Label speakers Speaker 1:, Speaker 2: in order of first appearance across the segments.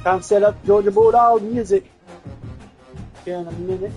Speaker 1: Time to set up Georgia Bulldog music here in a minute.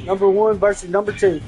Speaker 1: Number 1 versus number 2.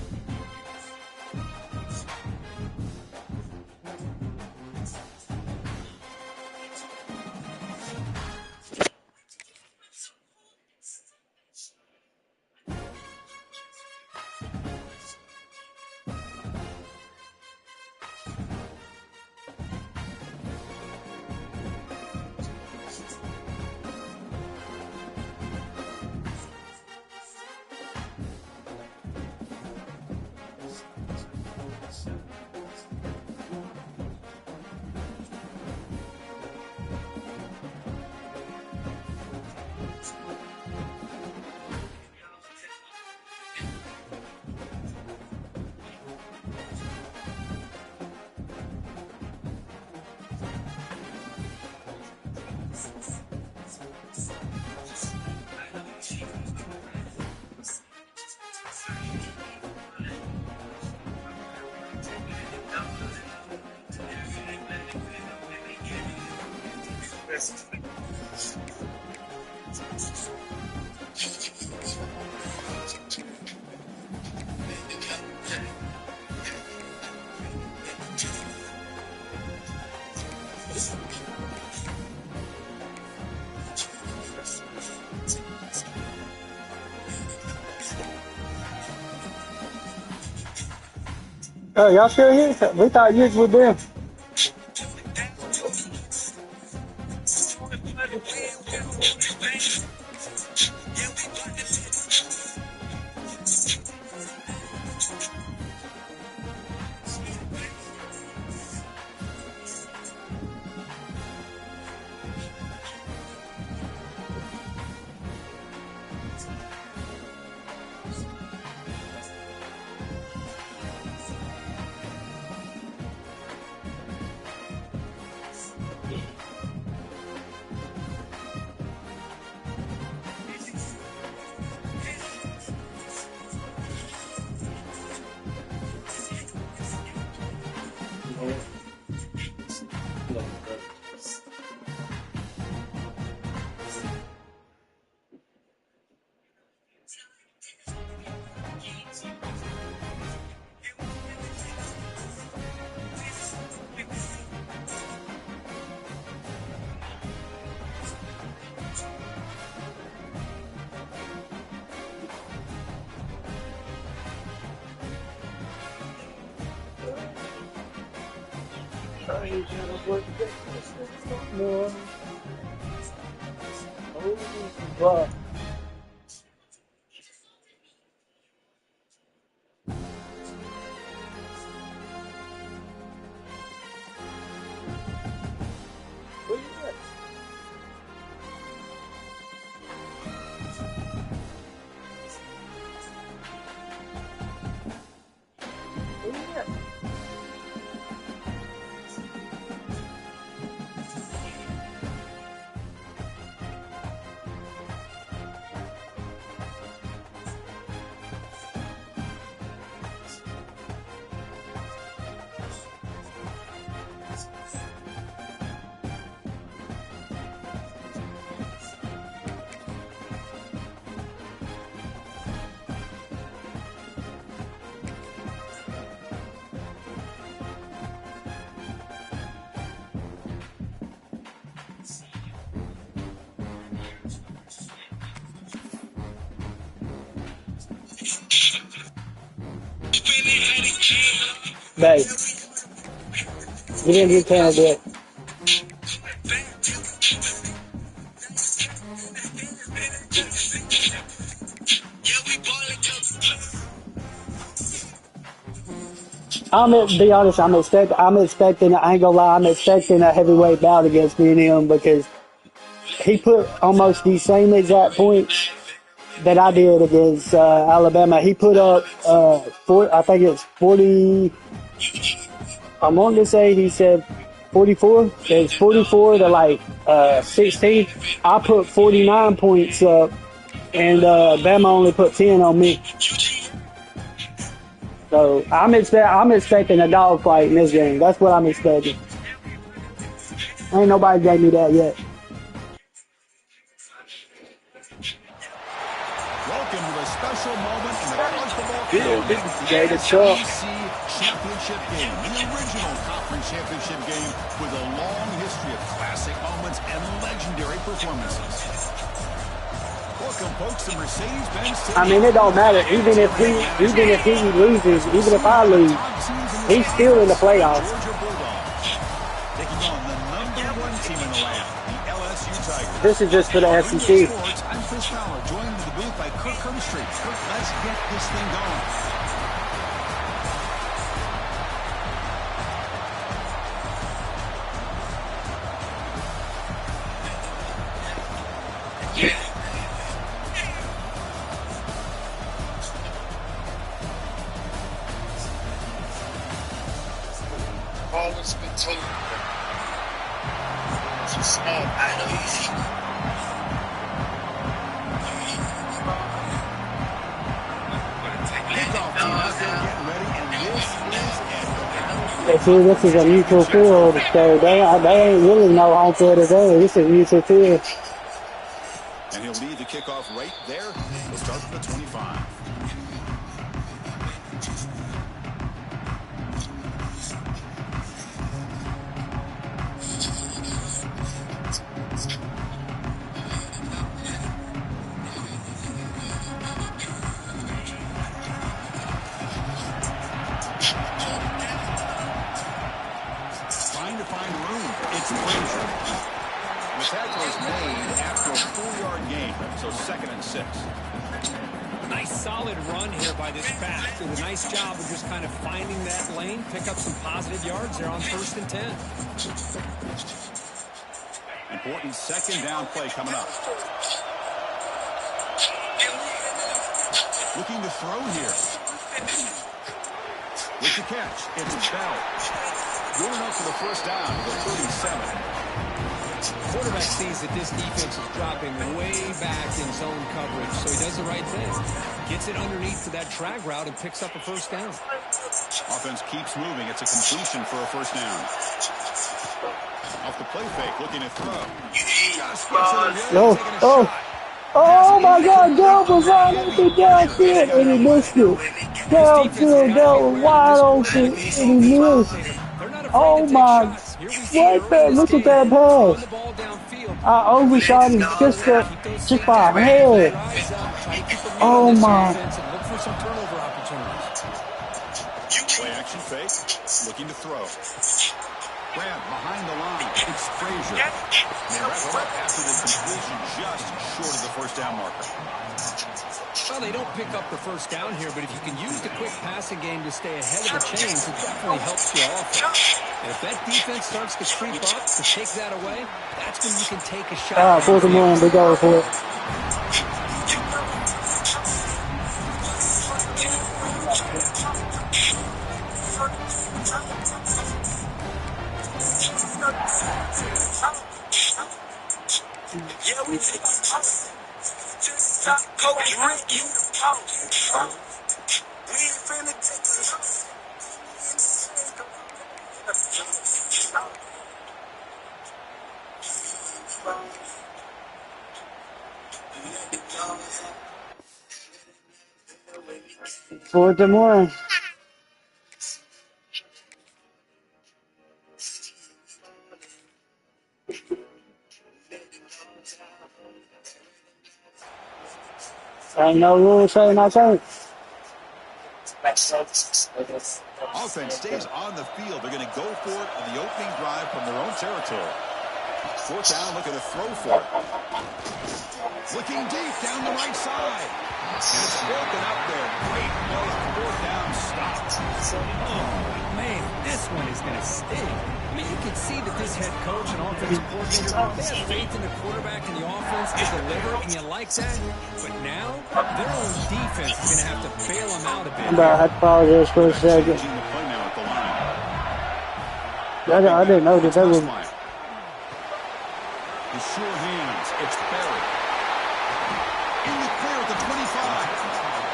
Speaker 1: Y'all still here? We thought you was with them. Wow. Babe, get in your can a bit. Be honest, I'm expecting, I ain't gonna lie, I'm expecting a heavyweight bout against me and him because he put almost the same exact points that I did against Alabama. He put up, I think it's 40, I want to say he said 44. It's 44 to like 16. I put 49 points up, and Bama only put 10 on me. So I'm expecting a dog fight in this game. That's what I'm expecting. Ain't nobody gave me that yet.
Speaker 2: Welcome to a special moment in the college football
Speaker 1: This is the
Speaker 2: SEC championship game, the original conference championship game with a long history of classic moments and legendary performances. Welcome, folks, to Mercedes-Benz Stadium.
Speaker 1: I mean, it don't matter. Even if he loses, even if I lose, he's still in the playoffs.
Speaker 2: Georgia Bulldogs taking on the #1 team in the land, the LSU Tigers.
Speaker 1: This is just for the SEC.
Speaker 2: I'm Chris Fowler, joined in the booth by Kirk Herbstreit. Kirk, let's get this thing going.
Speaker 3: Always been told it's a small battle.
Speaker 1: This is a neutral field, so they ain't really no home field today. This is neutral field.
Speaker 2: And he'll lead the kickoff right there. He'll start from the 25. Trying to find room. It's Frazier. The tackle is made after a 4-yard gain, so 2nd and 6.
Speaker 4: Nice solid run here by this back. Did a nice job of just kind of finding that lane, pick up some positive yards there on 1st and 10.
Speaker 2: Important 2nd down play coming up. Looking to throw here. With the catch, it's Bell. Going up for the 1st down to the 37.
Speaker 4: Quarterback sees that this defense is dropping way back in zone coverage, so he does the right thing. Gets it underneath to that drag route and picks up a 1st down.
Speaker 2: Offense keeps moving. It's a completion for a 1st down. Off the play fake, looking to throw. Just gets it
Speaker 1: Oh my God, Dell was on the downfield and he missed it. Downfield, Dell was wide open and he missed. Oh my, what the, look at that pass. I overshot him just by a head. Oh my.
Speaker 2: Play action fake, looking to throw. Grab behind the line. It's Frazier. They wrap it up after the completion just short of the 1st down marker.
Speaker 4: Well, they don't pick up the 1st down here, but if you can use the quick passing game to stay ahead of the chains, it definitely helps your offense. And if that defense starts to creep up, to take that away, that's when you can take a shot.
Speaker 1: 4th and 1, they go for it.
Speaker 3: Yeah, we take Coach Rick, you we ain't finna take it.
Speaker 1: Fourth and 1. Ain't no rule saying I can't.
Speaker 2: Offense stays on the field. They're going to go for it in the opening drive from their own territory. Fourth down, looking to throw for it. Looking deep down the right side. And it's broken up there. Great play. Fourth down stop.
Speaker 4: Oh, man, this one is going to sting. I mean, you can see that this head coach and offensive coordinator, they have faith in the quarterback and the offense to deliver, and you like that. But now, their own defense is going to have to bail them out a bit.
Speaker 1: I apologize for a second.
Speaker 2: Changing the play now at the line.
Speaker 1: I didn't know that they were.
Speaker 2: His sure hands. It's Barry. In the clear at the 25.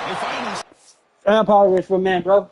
Speaker 2: They finally.
Speaker 1: I apologize for a minute, bro.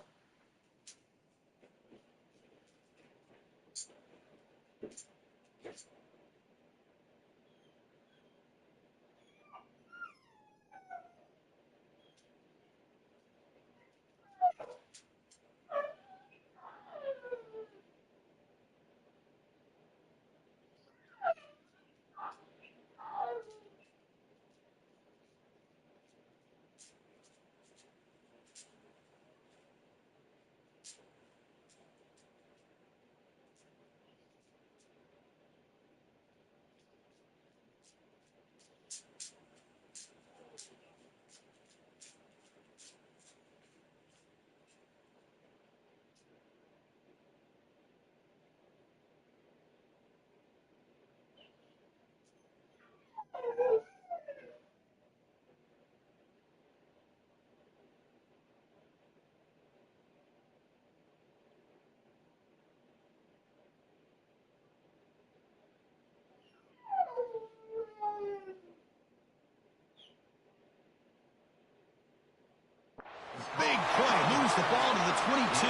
Speaker 2: Big play. Moves the ball to the 22.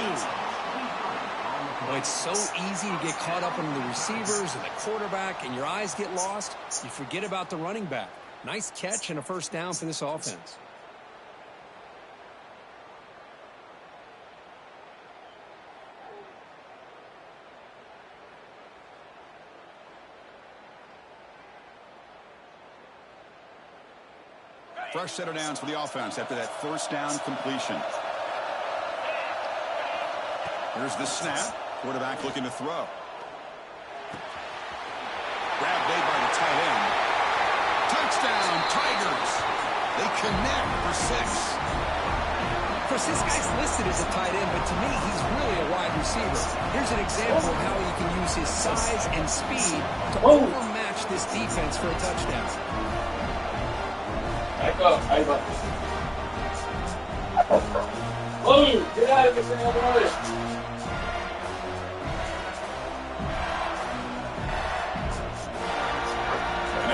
Speaker 4: Well, it's so easy to get caught up in the receivers and the quarterback, and your eyes get lost. You forget about the running back. Nice catch and a first down for this offense.
Speaker 2: Fresh set of downs for the offense after that first down completion. Here's the snap. Quarterback looking to throw. Grab made by the tight end. Touchdown, Tigers. They connect for 6.
Speaker 4: Of course, this guy's listed as a tight end, but to me, he's really a wide receiver. Here's an example of how he can use his size and speed to overmatch this defense for a touchdown.
Speaker 5: Back up. Move! Get out of this damn way!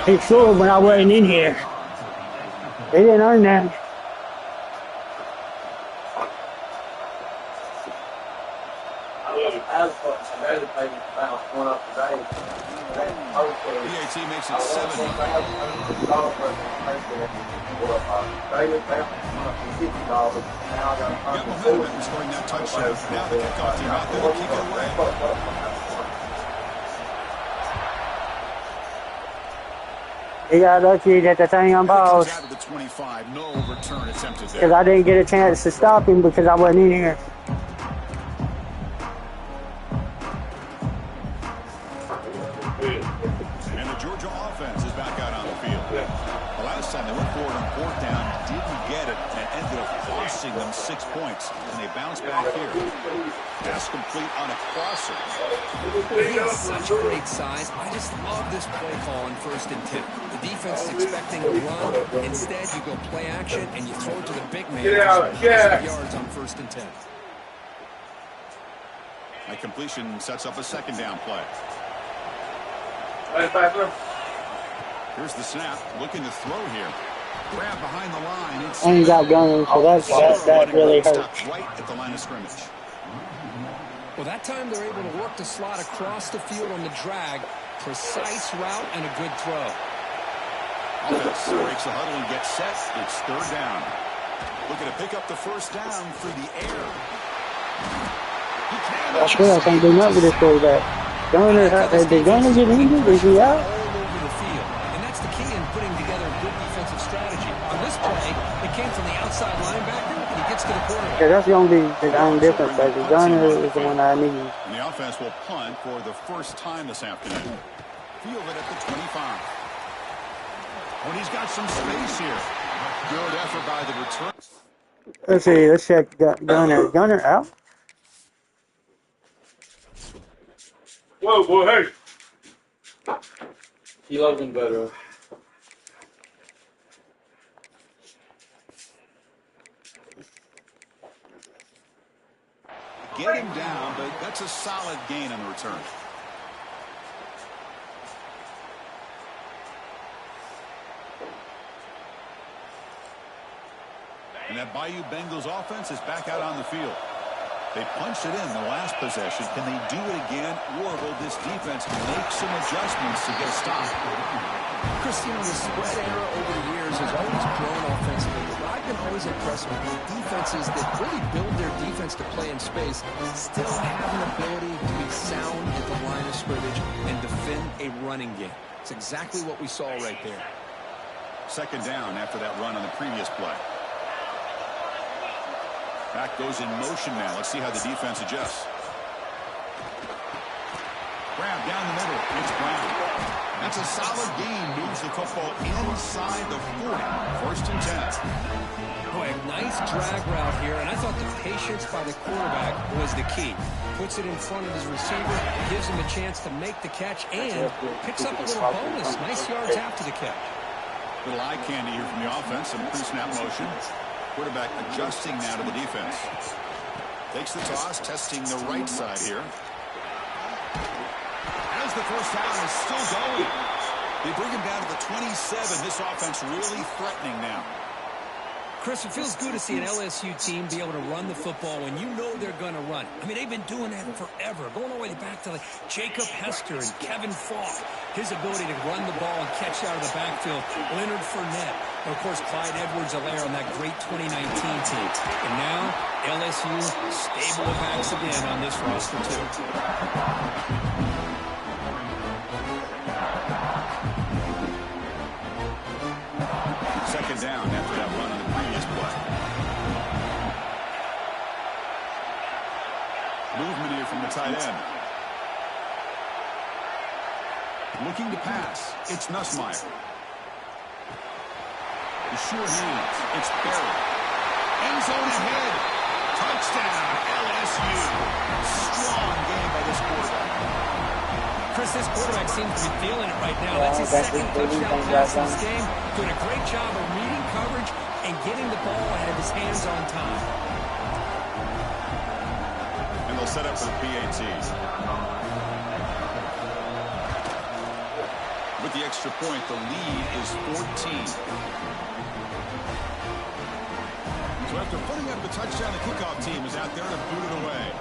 Speaker 1: He scored when I wasn't in here. He didn't earn that.
Speaker 2: BAT makes it 70. Got momentum in scoring that touchdown. Now the kickoff team out there to kick it away.
Speaker 1: He got lucky that the thing unpaused.
Speaker 2: Out of the 25, no return attempted there.
Speaker 1: Because I didn't get a chance to stop him because I wasn't in here.
Speaker 2: And the Georgia offense is back out on the field. The last time they went forward on fourth down, didn't get it, and ended up costing them 6 points. And they bounce back here. Pass complete on a crosser.
Speaker 4: He has such great size. I just love this play call on 1st and 10. The defense is expecting a run. Instead, you go play action, and you throw it to the big man.
Speaker 5: Get out,
Speaker 4: yeah. Yards on 1st and 10.
Speaker 2: That completion sets up a second down play. Here's the snap. Looking to throw here. Grab behind the line.
Speaker 1: And he got gunning, so that really hurt.
Speaker 2: Right at the line of scrimmage.
Speaker 4: Well, that time they're able to work the slot across the field on the drag. Precise route and a good throw.
Speaker 2: Offense breaks the huddle and gets set. It's 3rd down. Looking to pick up the first down through the air.
Speaker 1: I swear I can't do nothing with this quarterback. Gunner, did Gunner get injured? Is he out?
Speaker 4: All over the field. And that's the key in putting together a good defensive strategy. On this play, it came from the outside linebacker, and he gets to the quarterback.
Speaker 1: Yeah, that's the only difference, baby. Gunner is the one I need.
Speaker 2: And the offense will punt for the first time this afternoon. Field it at the 25. When he's got some space here. Good effort by the return.
Speaker 1: Let's see. Let's check Gunner. Gunner out?
Speaker 5: Whoa, boy, hey. He loves him better.
Speaker 2: Get him down, but that's a solid gain on the return. And that Bayou Bengals offense is back out on the field. They punched it in the last possession. Can they do it again, or will this defense make some adjustments to get a stop?
Speaker 4: Chris, you know, the spread era over the years has always grown offensively. But I've been always impressed with the defenses that really build their defense to play in space, still have an ability to be sound at the line of scrimmage and defend a running game. It's exactly what we saw right there.
Speaker 2: Second down after that run on the previous play. Back goes in motion now. Let's see how the defense adjusts. Grab down the middle. It's Brown. That's a solid gain. Moves the football inside the 40. First and 10.
Speaker 4: Boy, a nice drag route here, and I thought the patience by the quarterback was the key. Puts it in front of his receiver, gives him a chance to make the catch, and picks up a little bonus. Nice yards after the catch.
Speaker 2: Little eye candy here from the offense. Some pre-snap motion. Quarterback adjusting now to the defense. Takes the toss, testing the right side here. As the first down is still going. They bring him down to the 27. This offense really threatening now.
Speaker 4: Chris, it feels good to see an LSU team be able to run the football when you know they're going to run. I mean, they've been doing that forever, going all the way back to like Jacob Hester and Kevin Falk. His ability to run the ball and catch out of the backfield. Leonard Fournette. And, of course, Clyde Edwards-Helaire on that great 2019 team. And now, LSU stable of backs again on this roster, too.
Speaker 2: Second down after that run on the previous play. Movement here from the tight end. Looking to pass. It's Nussmeier. The sure hands. It's Barry. End zone ahead. Touchdown, LSU. Strong game by this quarterback.
Speaker 4: Chris, this quarterback seems to be feeling it right now. That's his second touchdown pass in this game. Doing a great job of reading coverage and getting the ball out of his hands on time.
Speaker 2: And they'll set up for the PATs. With the extra point, the lead is 14. So after putting up the touchdown, the kickoff team is out there to boot it away.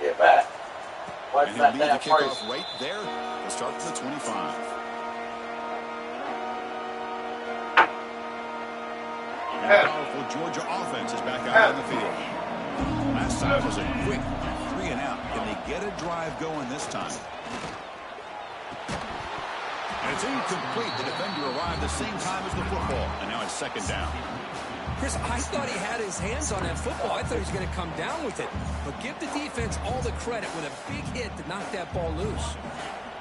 Speaker 5: Get back.
Speaker 2: And he'll lead the kickoff right there. They'll start from the 25. And a powerful Georgia offense is back out on the field. Last time was a quick 3 and out. Can they get a drive going this time? And it's incomplete. The defender arrived the same time as the football. And now it's second down.
Speaker 4: Chris, I thought he had his hands on that football. I thought he was going to come down with it. But give the defense all the credit with a big hit to knock that ball loose.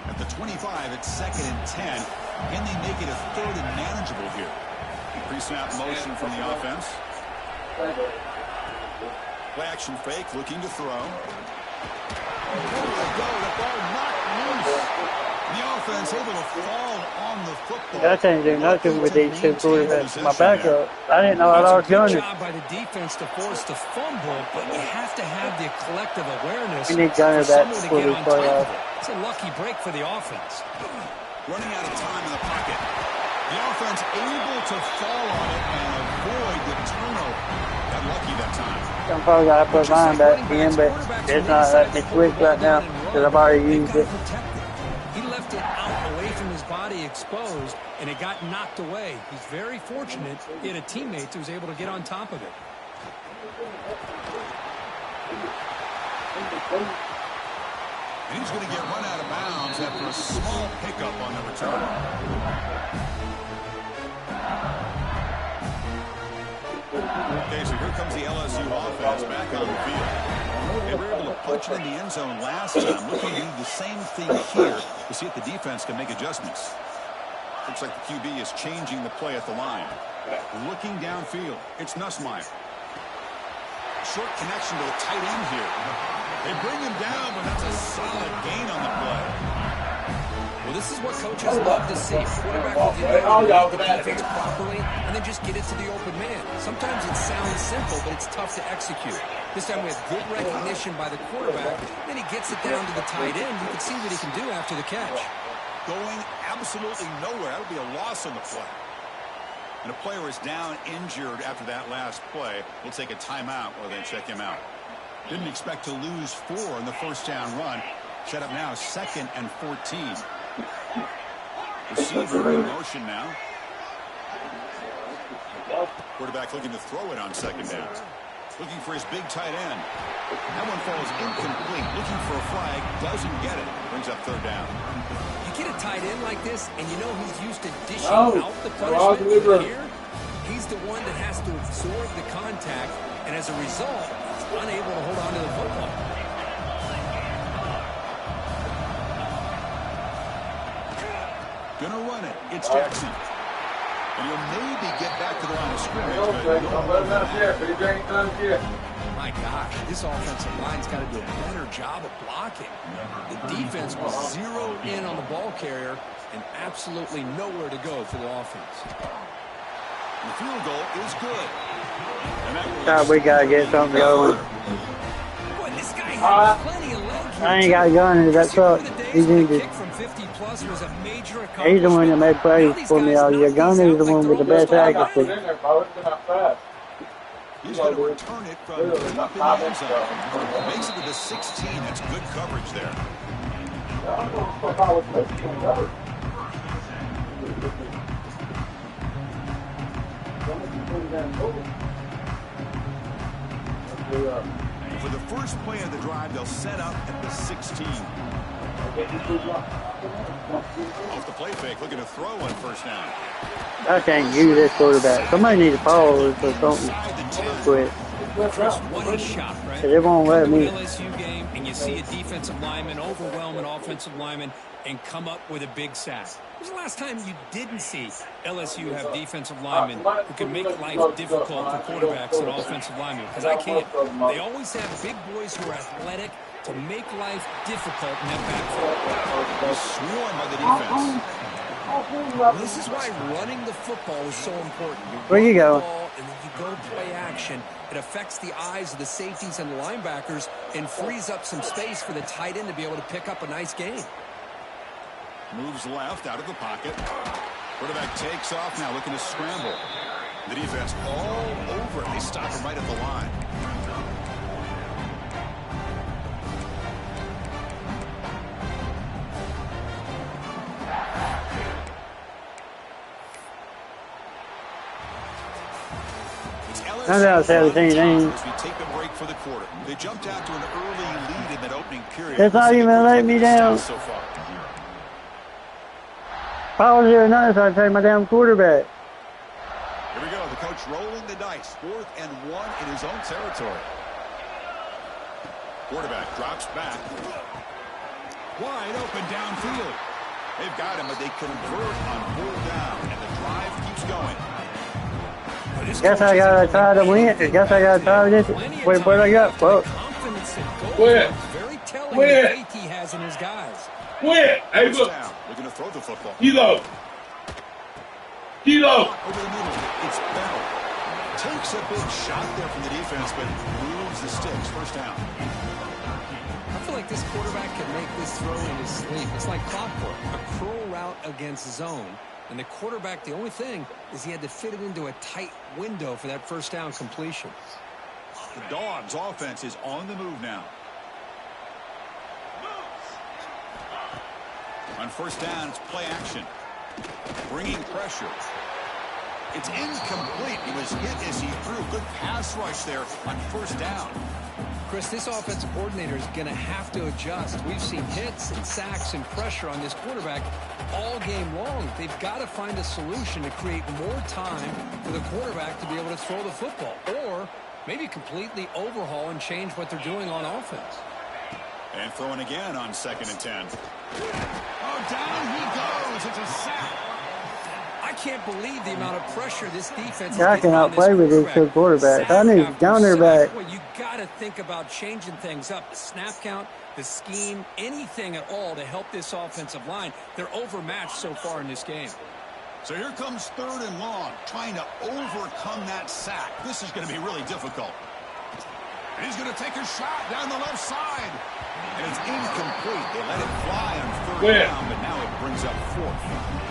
Speaker 2: At the 25, it's second and 10. Can they make it a third and manageable here? Pre-snap motion from the offense. Play action fake, looking to throw. There we go, the ball knocked loose. The offense able to fall on the football.
Speaker 1: I can't do nothing with these two quarterbacks. My backup, I didn't know I was Gunner.
Speaker 4: Good job by the defense to force the fumble, but you have to have the collective awareness
Speaker 1: We need Gunner
Speaker 4: for
Speaker 1: back
Speaker 4: someone to
Speaker 1: before
Speaker 4: get
Speaker 1: we
Speaker 4: on
Speaker 1: play
Speaker 4: top
Speaker 1: off.
Speaker 4: of it. It's a lucky break for the offense.
Speaker 2: Running out of time in the pocket. The offense able to fall on it and avoid the turnover. Got lucky that time.
Speaker 1: I'm probably got to put mine back in, but it's not letting me switch right now because I've already used it.
Speaker 4: He left it out away from his body exposed, and it got knocked away. He's very fortunate he had a teammate who was able to get on top of it.
Speaker 2: And he's going to get run out of bounds after a small pickup on the return. comes the LSU offense back on the field. They were able to punch it in the end zone last time. Looking to do the same thing here to see if the defense can make adjustments. Looks like the QB is changing the play at the line. Looking downfield, it's Nussmeier. Short connection to the tight end here. They bring him down, but that's a solid gain on the play.
Speaker 4: Well, this is what coaches love to see. Quarterback will get the defense properly and then just get it to the open man. Sometimes it sounds simple, but it's tough to execute. This time we have good recognition by the quarterback. Then he gets it down to the tight end. You can see what he can do after the catch.
Speaker 2: Going absolutely nowhere. That'll be a loss on the play. And a player is down injured after that last play. We'll take a timeout while they check him out. Didn't expect to lose 4 in the first down run. Set up now 2nd and 14. Receiver in motion now. Quarterback looking to throw it on 2nd down. Looking for his big tight end. That one falls incomplete. Looking for a flag. Doesn't get it. Brings up 3rd down.
Speaker 4: You get a tight end like this, and you know he's used to dishing out the punishment. But here, he's the one that has to absorb the contact, and as a result, he's unable to hold on to the football.
Speaker 2: Gonna run it. It's Jackson. And he'll maybe get back to the line of scrimmage.
Speaker 4: My gosh, this offensive line's got to do a better job of blocking. The defense was zeroed in on the ball carrier and absolutely nowhere to go for the offense.
Speaker 2: The field goal is good. And that
Speaker 1: God, we gotta get something going.
Speaker 4: Boy, this guy has plenty of leg here.
Speaker 1: I ain't got a gun in that truck. He's injured. He's the one that made plays for me all year. Gunner's the one with the best accuracy.
Speaker 2: He's going to return it from deep in the end zone. Makes it to the 16. That's good coverage there. For the first play of the drive, they'll set up at the 16. Off the play fake, looking to throw on 1st down.
Speaker 1: I can't use this quarterback. Somebody needs to pause or something. Quit.
Speaker 4: What a shot, right?
Speaker 1: Because it won't let me.
Speaker 4: LSU game, and you see a defensive lineman overwhelm an offensive lineman and come up with a big sack. When was the last time you didn't see LSU have defensive linemen who can make life difficult for quarterbacks and offensive linemen? Because I can't. They always have big boys who are athletic to make life difficult in that backfield.
Speaker 2: Swarmed by the defense.
Speaker 4: Well, this is why running the football is so important.
Speaker 1: Where you go?
Speaker 4: And then you go play action. It affects the eyes of the safeties and the linebackers and frees up some space for the tight end to be able to pick up a nice gain.
Speaker 2: Moves left out of the pocket. Quarterback takes off now, looking to scramble. The defense all over it. They stop him right at the line.
Speaker 1: That's out 17.
Speaker 2: As we take a break for the quarter. They jumped out to an early lead in that opening period.
Speaker 1: It's not even letting me down.
Speaker 2: So far.
Speaker 1: If I was there tonight, I'd take my damn quarterback.
Speaker 2: Here we go. The coach rolling the dice. 4th and 1 in his own territory. Quarterback drops back. Wide open downfield. They've got him, but they convert on 4th down, and the drive keeps going.
Speaker 1: Guess I gotta try to win. Guess I gotta try this. Wait, what I got? Whoa.
Speaker 5: Quit.
Speaker 4: Very telling
Speaker 5: Quit.
Speaker 4: the faith he has in his guys.
Speaker 5: Quit. Hey,
Speaker 2: First
Speaker 5: look.
Speaker 2: down. Looking to throw the football.
Speaker 5: Kilo. Kilo.
Speaker 2: Over the middle. It's Bell. Takes a big shot there from the defense, but moves the sticks. 1st down.
Speaker 4: I feel like this quarterback can make this throw in his sleep. It's like clockwork. A curl route against zone. And the quarterback, the only thing is he had to fit it into a tight window for that 1st down completion.
Speaker 2: The Dogs offense is on the move now. On 1st down, it's play action. Bringing pressure. It's incomplete. He was hit as he threw. Good pass rush there on 1st down.
Speaker 4: Chris, this offensive coordinator is going to have to adjust. We've seen hits and sacks and pressure on this quarterback all game long. They've got to find a solution to create more time for the quarterback to be able to throw the football. Or maybe completely overhaul and change what they're doing on offense.
Speaker 2: And throwing again on 2nd and 10. Oh, down he goes. It's a sack.
Speaker 4: I can't believe the amount of pressure this defense is
Speaker 1: I
Speaker 4: getting
Speaker 1: cannot
Speaker 4: on this
Speaker 1: play with these two quarterbacks. I need
Speaker 4: Sack
Speaker 1: down their
Speaker 4: after
Speaker 1: back.
Speaker 4: sack. Well, you got to think about changing things up. The snap count, the scheme, anything at all to help this offensive line. They're overmatched so far in this game.
Speaker 2: So here comes 3rd and long, trying to overcome that sack. This is going to be really difficult. And he's going to take a shot down the left side. And it's incomplete. They let it fly on 3rd down, but now it brings up 4th.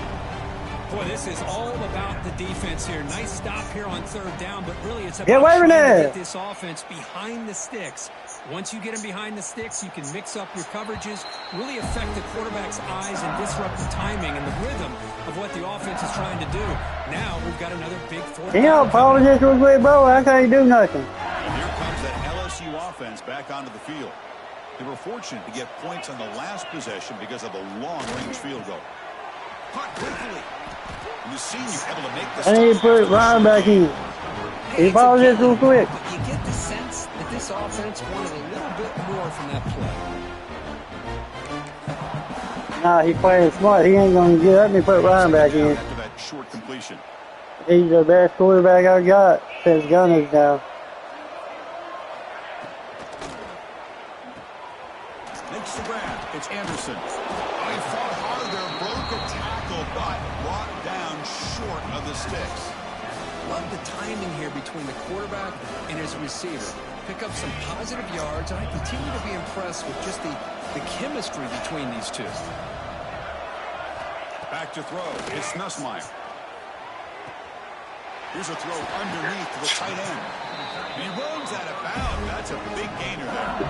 Speaker 4: Boy, this is all about the defense here. Nice stop here on 3rd down, but really it's about
Speaker 1: Get away
Speaker 4: trying
Speaker 1: from
Speaker 4: to
Speaker 1: there.
Speaker 4: get this offense behind the sticks. Once you get them behind the sticks, you can mix up your coverages, really affect the quarterback's eyes and disrupt the timing and the rhythm of what the offense is trying to do. Now we've got another big 4th
Speaker 1: Can y'all
Speaker 4: down coming.
Speaker 1: apologize real quick, bro? I can't do nothing.
Speaker 2: And here comes that LSU offense back onto the field. They were fortunate to get points on the last possession because of a long-range field goal. Caught quickly. And the senior able to make the
Speaker 1: I need to
Speaker 2: stop
Speaker 1: put
Speaker 2: after the
Speaker 1: Ryan
Speaker 2: short
Speaker 1: back
Speaker 2: gain.
Speaker 1: in. Can you apologize real quick?
Speaker 4: But you get the sense that this offense wanted a little bit more from that play.
Speaker 1: Nah, he playing smart. He ain't gonna get up and put Ryan back
Speaker 2: Second down
Speaker 1: in.
Speaker 2: after that short completion.
Speaker 1: He's the best quarterback I got since Gunners now.
Speaker 2: Makes the grab. It's Anderson. Oh, he fought hard there, broke a tackle, but brought down short of the sticks.
Speaker 4: Love the timing here between the quarterback and his receiver. Pick up some positive yards, and I continue to be impressed with just the chemistry between these two.
Speaker 2: Back to throw. It's Nussmeier. Here's a throw underneath to the tight end. He runs out of bounds. That's a big gainer there.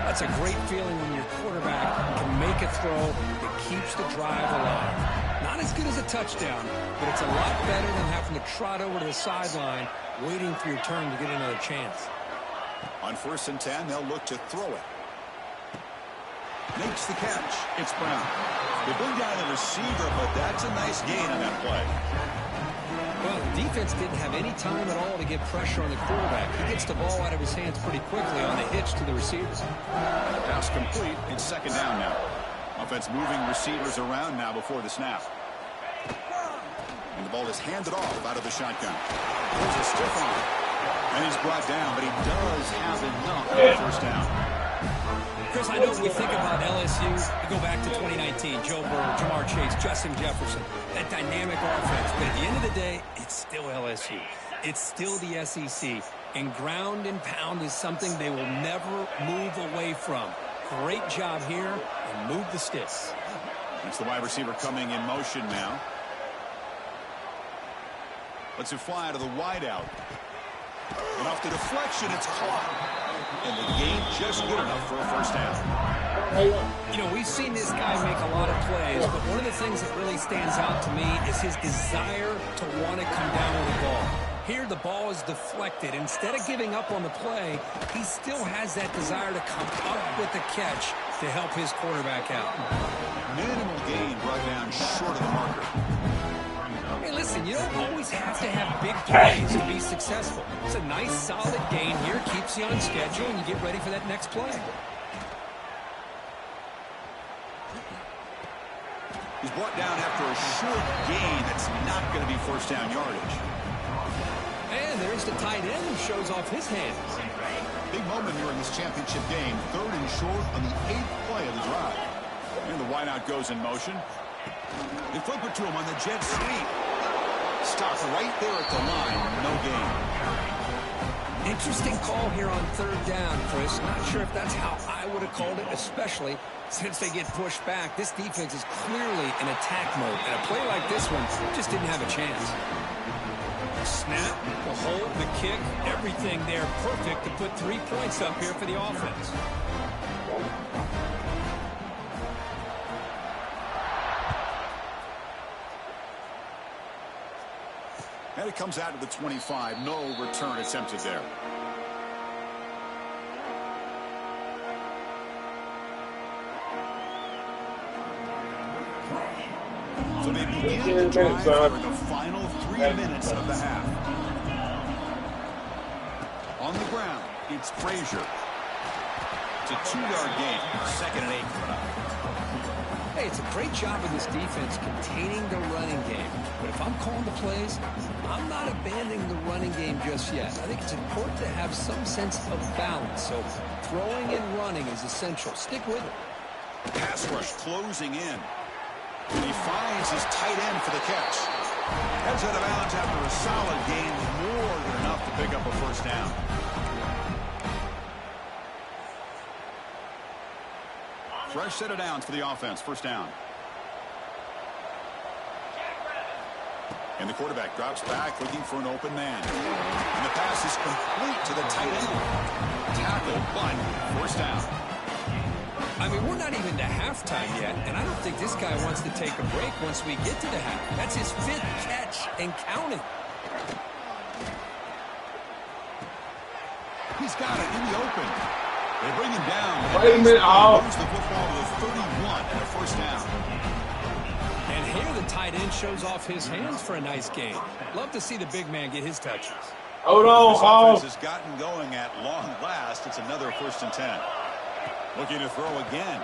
Speaker 4: That's a great feeling when your quarterback can make a throw that keeps the drive alive. Not as good as a touchdown, but it's a lot better than having to trot over to the sideline, waiting for your turn to get another chance.
Speaker 2: On 1st and 10, they'll look to throw it. Makes the catch. It's Brown. They bring down the receiver, but that's a nice gain on that play.
Speaker 4: Well, the defense didn't have any time at all to get pressure on the quarterback. He gets the ball out of his hands pretty quickly on the hitch to the receivers.
Speaker 2: Pass complete. It's 2nd down now. Offense moving receivers around now before the snap. And the ball is handed off out of the shotgun. There's a stiff arm. And he's brought down, but he does have enough on the 1st down.
Speaker 4: Chris, I know when we think about LSU, we go back to 2019, Joe Burrow, Jamar Chase, Justin Jefferson, that dynamic offense. But at the end of the day, it's still LSU. It's still the SEC. And ground and pound is something they will never move away from. Great job here, and move the sticks.
Speaker 2: It's the wide receiver coming in motion now. Lets it fly out of the wideout. And off the deflection, it's caught. And the gain just good enough for a 1st down.
Speaker 4: You know, we've seen this guy make a lot of plays, but one of the things that really stands out to me is his desire to want to come down with the ball. Here, the ball is deflected. Instead of giving up on the play, he still has that desire to come up with the catch to help his quarterback out.
Speaker 2: Minimal gain brought down short of the marker.
Speaker 4: Hey, listen, you don't always have to have big plays to be successful. It's a nice, solid gain here, keeps you on schedule, and you get ready for that next play.
Speaker 2: He's brought down after a short gain that's not going to be 1st down yardage.
Speaker 4: And there's the tight end who shows off his hands.
Speaker 2: Big moment here in this championship game. 3rd and short on the 8th play of the drive. And the wideout goes in motion. They flip it to him on the jet sweep. Stopped right there at the line. No gain.
Speaker 4: Interesting call here on 3rd down, Chris. Not sure if that's how I would have called it, especially since they get pushed back. This defense is clearly in attack mode, and a play like this one just didn't have a chance. The snap, the hold, the kick, everything there perfect to put 3 points up here for the offense.
Speaker 2: And it comes out to the 25. No return attempted there. So they begin the drive for the final 3 minutes of the half. On on the ground, it's Frazier. It's a 2-yard gain. 2nd and 8 coming up.
Speaker 4: Hey, it's a great job of this defense containing the running game. But if I'm calling the plays, I'm not abandoning the running game just yet. I think it's important to have some sense of balance. So throwing and running is essential. Stick with it.
Speaker 2: Pass rush closing in. And he finds his tight end for the catch. Heads out of bounds after a solid gain, more than enough to pick up a first down. Fresh set of downs for the offense. First down. And the quarterback drops back looking for an open man. And the pass is complete to the tight end. Tackle, but first down.
Speaker 4: I mean, we're not even to halftime yet, and I don't think this guy wants to take a break once we get to the half. That's his 5th catch and counting.
Speaker 2: He's got it in the open. They bring him down.
Speaker 5: Wait a minute. Oh.
Speaker 2: Moves the football to the 31 and a first down.
Speaker 4: And here the tight end shows off his hands for a nice gain. Love to see the big man get his touches.
Speaker 5: Hold on,
Speaker 2: This
Speaker 5: Hall.
Speaker 2: offense has gotten going at long last. It's another 1st and 10. Looking to throw again.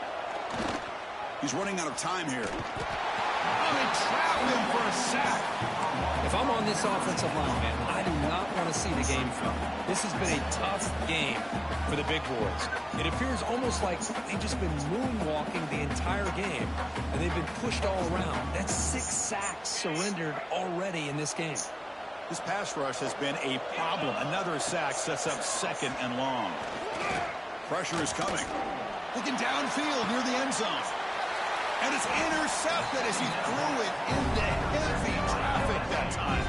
Speaker 2: He's running out of time here. Oh, they trap him for a sack.
Speaker 4: If I'm on this offensive line, man, I do not want to see the game film. This has been a tough game for the big boys. It appears almost like they've just been moonwalking the entire game, and they've been pushed all around. That's 6 sacks surrendered already in this game.
Speaker 2: This pass rush has been a problem. Another sack sets up 2nd and long. Pressure is coming. Looking downfield near the end zone. And it's intercepted as he threw it into heavy traffic that time.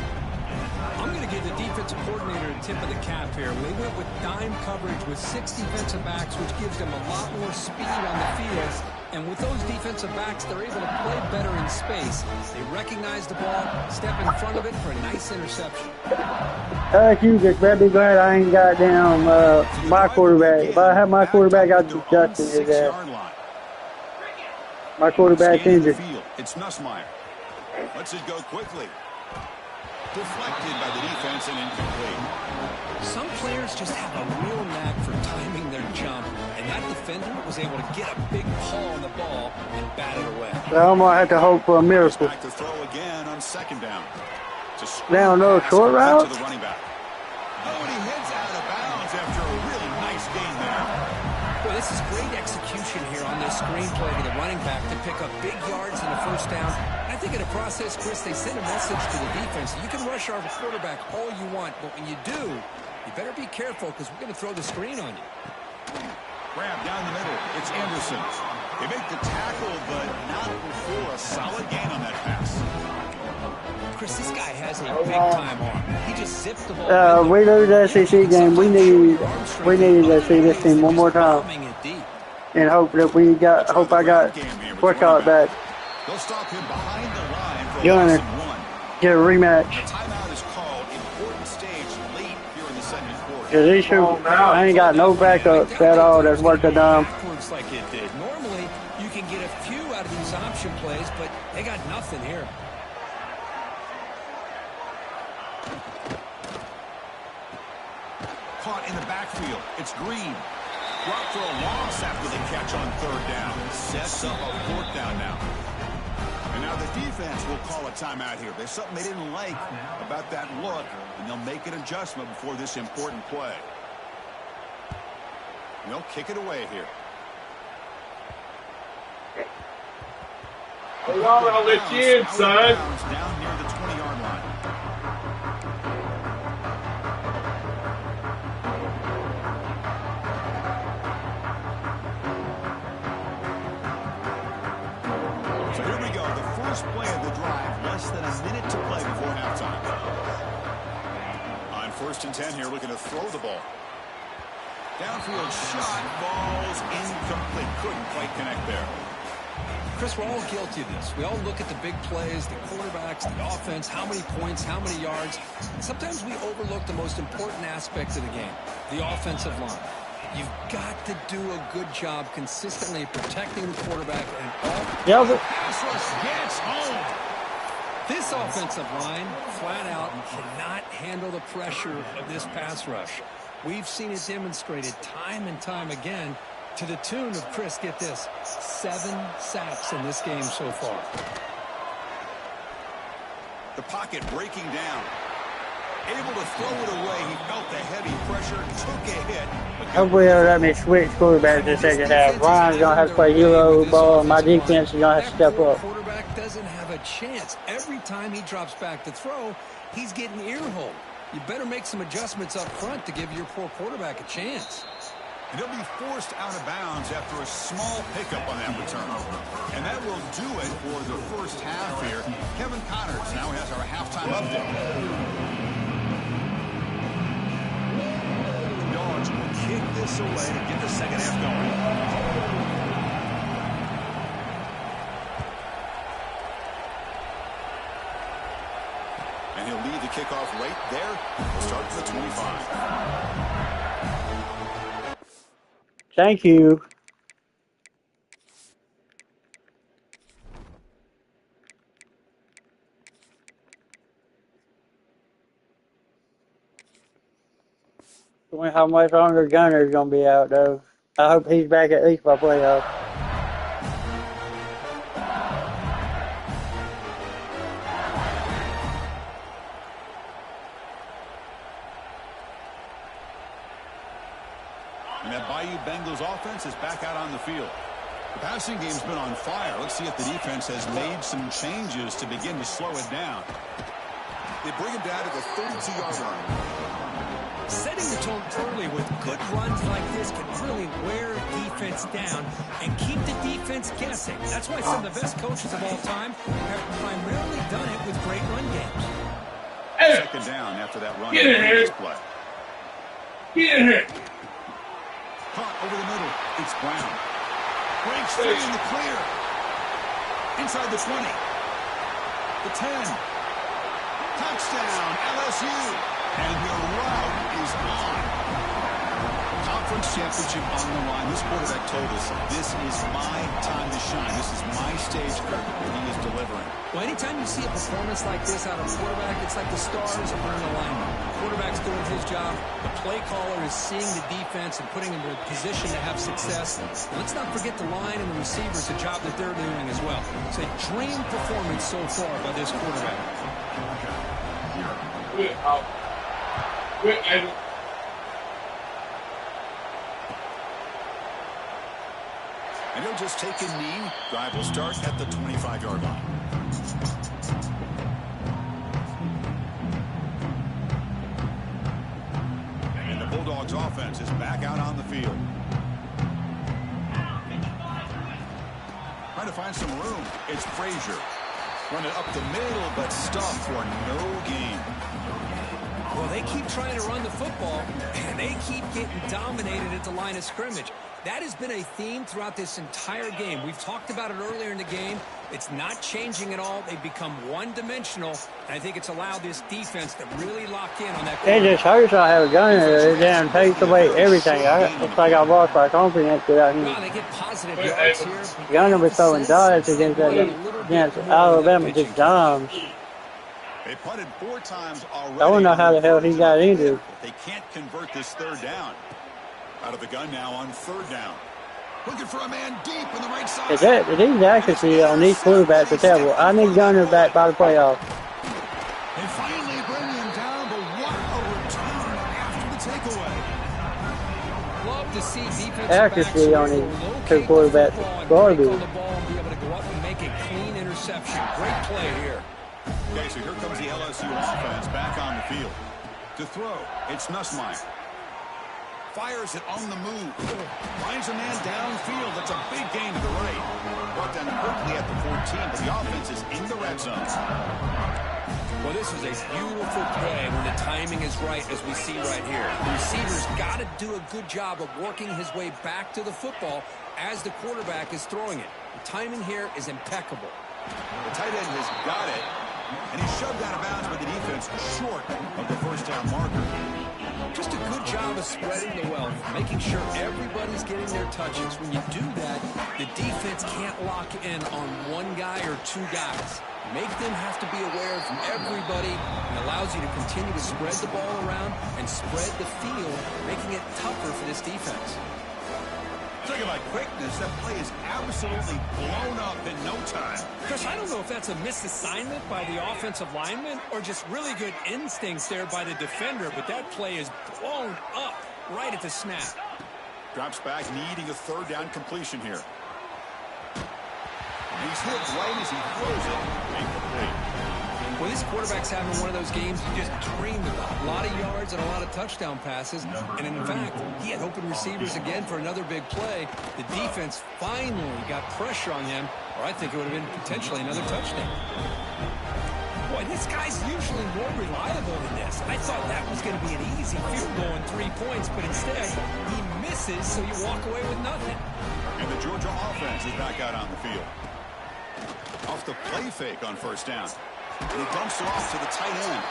Speaker 4: I'm going to give the defensive coordinator a tip of the cap here. They went with dime coverage with 6 defensive backs, which gives them a lot more speed on the field. And with those defensive backs, they're able to play better in space. They recognize the ball, step in front of it for a nice interception.
Speaker 1: You just better be glad I ain't got down my quarterback. If I had my quarterback, I'd be dusting his ass. My quarterback's injured.
Speaker 2: It's Nussmeier. Lets it go quickly. Deflected by the defense and incomplete.
Speaker 4: Some players just have a real knack for timing their jump, and that defender was able to get a big paw on the ball and bat it away.
Speaker 1: So I'm going to have to hope for a miracle.
Speaker 2: Back to throw again on 2nd down.
Speaker 1: Now, no short route?
Speaker 2: To the running back. Oh, and he heads out of bounds after a really nice gain there.
Speaker 4: Well, this is great execution here on this screenplay to the running back to pick up big yards in the first down. I think in the process, Chris, they send a message to the defense. You can rush our quarterback all you want, but when you do, you better be careful because we're going to throw the screen on you.
Speaker 2: Grab down the middle. It's Anderson. They make the tackle, but not before a solid gain on that pass.
Speaker 4: Chris, this guy has a big-time arm. He just zipped the ball.
Speaker 1: We lose the SEC game. We need to see this team one more time, and hope that I got Prescott back.
Speaker 2: They'll stop him behind the line for
Speaker 1: Gunner, get a rematch.
Speaker 2: The timeout is called. Important stage late here in the 2nd quarter.
Speaker 1: Cause he shoot, I ain't got no backups at all. That's worth a dime.
Speaker 4: Like it did. Normally, you can get a few out of these option plays, but they got nothing here.
Speaker 2: Caught in the backfield. It's Green. Dropped for a loss after the catch on 3rd down. Sets up a 4th down now. And now the defense will call a timeout here. There's something they didn't like about that look, and they'll make an adjustment before this important play. And they'll kick it away here.
Speaker 5: Hold on, I'll let you in, son.
Speaker 2: Down near the 20-yard line. So here we go, the first play of the drive, less than a minute to play before halftime. On 1st and 10 here, looking to throw the ball. Downfield shot, falls incomplete. Couldn't quite connect there.
Speaker 4: Chris, we're all guilty of this. We all look at the big plays, the quarterbacks, the offense, how many points, how many yards. And sometimes we overlook the most important aspect of the game, the offensive line. You've got to do a good job consistently protecting the quarterback and all. Pass rush gets home. This offensive line, flat out, cannot handle the pressure of this pass rush. We've seen it demonstrated time and time again to the tune of, Chris, get this, 7 sacks in this game so far.
Speaker 2: The pocket breaking down. Able to throw it away. He felt the heavy pressure, took a hit.
Speaker 1: Hopefully they'll let me switch quarterbacks in the second half. Ryan's going to have to play hero ball, and my defense is going to have to step up.
Speaker 4: Quarterback doesn't have a chance. Every time he drops back to throw, he's getting ear-holed. You better make some adjustments up front to give your poor quarterback a chance.
Speaker 2: And he'll be forced out of bounds after a small pickup on that return. And that will do it for the first half here. Kevin Connors now has our halftime update. Dogs will kick this away to get the second half going. And he'll lead the kickoff right there. We'll start at the 25.
Speaker 1: Thank you. I wonder how much longer Gunner's going to be out, though. I hope he's back at least by playoffs.
Speaker 2: And that Bayou Bengals offense is back out on the field. The passing game's been on fire. Let's see if the defense has made some changes to begin to slow it down. They bring him down to the 32-yard line.
Speaker 4: Setting the tone early with good runs like this can really wear defense down and keep the defense guessing. That's why some of the best coaches of all time have primarily done it with great run games.
Speaker 2: Second down after that run.
Speaker 5: Get in here.
Speaker 2: Play.
Speaker 5: Get in here.
Speaker 2: Caught over the middle. It's Brown. Breaks free in the clear. Inside the 20. The 10. Touchdown, LSU. And the route is on. Conference championship on the line. This quarterback told us, this is my time to shine. This is my stage, Kirk, and he is delivering.
Speaker 4: Well, anytime you see a performance like this out of a quarterback, it's like the stars are in alignment. The quarterback's doing his job. The play caller is seeing the defense and putting him in a position to have success. Let's not forget the line and the receivers, the job that they're doing as well. It's a dream performance so far by this quarterback.
Speaker 5: Good out. Good out.
Speaker 2: And he'll just take a knee. Drive will start at the 25-yard line. And the Bulldogs offense is back out on the field. Trying to find some room. It's Frazier. Running up the middle, but stuffed for no gain.
Speaker 4: Well, they keep trying to run the football, and they keep getting dominated at the line of scrimmage. That has been a theme throughout this entire game. We've talked about it earlier in the game. It's not changing at all. They've become one-dimensional, and I think it's allowed this defense to really lock in on that.
Speaker 1: It just hurts I have a gun there. It damn takes away everything. It's like I lost my confidence without him.
Speaker 4: Well, they get positive yards here.
Speaker 1: Gunner was throwing darts against Alabama, just bombs.
Speaker 2: They punted 4 times already.
Speaker 1: I don't know how the hell he got injured.
Speaker 2: They can't convert this third down. Out of the gun now on third down. Looking for a man deep in the right side.
Speaker 1: These accuracy on these quarterbacks are terrible. I need Gunner back by the playoffs.
Speaker 2: They finally bring him down, but what a return after the takeaway.
Speaker 4: Love to see defensive
Speaker 1: Accuracy on these two quarterbacks is garbage.
Speaker 4: on the ball and be able to go up and make a clean interception. Great play here.
Speaker 2: Okay, so here comes the LSU offense back on the field. To throw, it's Nussmeier. Fires it on the move. Finds a man downfield. That's a big gain to the right. Brought down quickly at the 14, but the offense is in the red zone.
Speaker 4: Well, this was a beautiful play when the timing is right, as we see right here. The receiver's got to do a good job of working his way back to the football as the quarterback is throwing it. The timing here is impeccable.
Speaker 2: The tight end has got it, and he's shoved out of bounds by the defense short of the first down marker.
Speaker 4: Just a good job of spreading the wealth, making sure everybody's getting their touches. When you do that, the defense can't lock in on one guy or two guys. make them have to be aware of everybody, and allows you to continue to spread the ball around and spread the field, making it tougher for this defense.
Speaker 2: Talking about quickness, that play is absolutely blown up in no time.
Speaker 4: Chris, I don't know if that's a misassignment by the offensive lineman or just really good instincts there by the defender, but that play is blown up right at the snap.
Speaker 2: Drops back, needing a third down completion here. And he's hit right as he throws it. Incomplete.
Speaker 4: Well, this quarterback's having one of those games you just dreamed about. A lot of yards and a lot of touchdown passes. And in fact, he had open receivers again for another big play. The defense finally got pressure on him, or I think it would have been potentially another touchdown. Boy, this guy's usually more reliable than this. I thought that was going to be an easy field goal and 3 points, but instead he misses, so you walk away with nothing.
Speaker 2: And the Georgia offense is back out on the field. Off the play fake on first down. And he dumps it off to the tight end.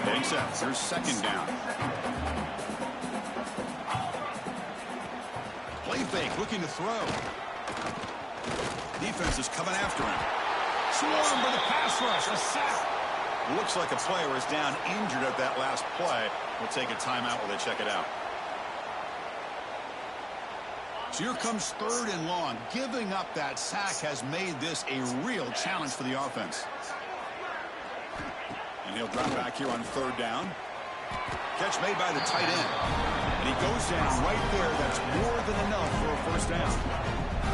Speaker 2: Takes out. Here's second down. Play fake, looking to throw. Defense is coming after him. Swarm for the pass rush. A sack. Looks like a player is down injured at that last play. We'll take a timeout while they check it out. So here comes third and long. Giving up that sack has made this a real challenge for the offense. And he'll drop back here on third down. Catch made by the tight end. And he goes down right there. That's more than enough for a first down.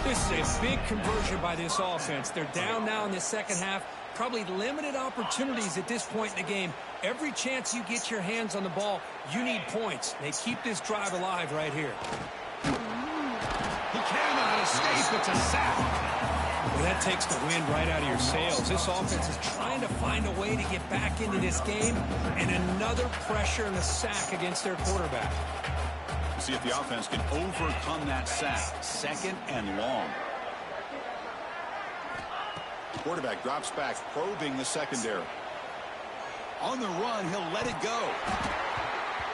Speaker 4: This is a big conversion by this offense. They're down now in the second half. Probably limited opportunities at this point in the game. Every chance you get your hands on the ball, you need points. They keep this drive alive right here.
Speaker 2: He cannot escape. It's a sack.
Speaker 4: Well, that takes the wind right out of your sails. This offense is trying to find a way to get back into this game, and another pressure and a sack against their quarterback.
Speaker 2: See if the offense can overcome that sack. Second and long. Quarterback drops back, probing the secondary. On the run, he'll let it go.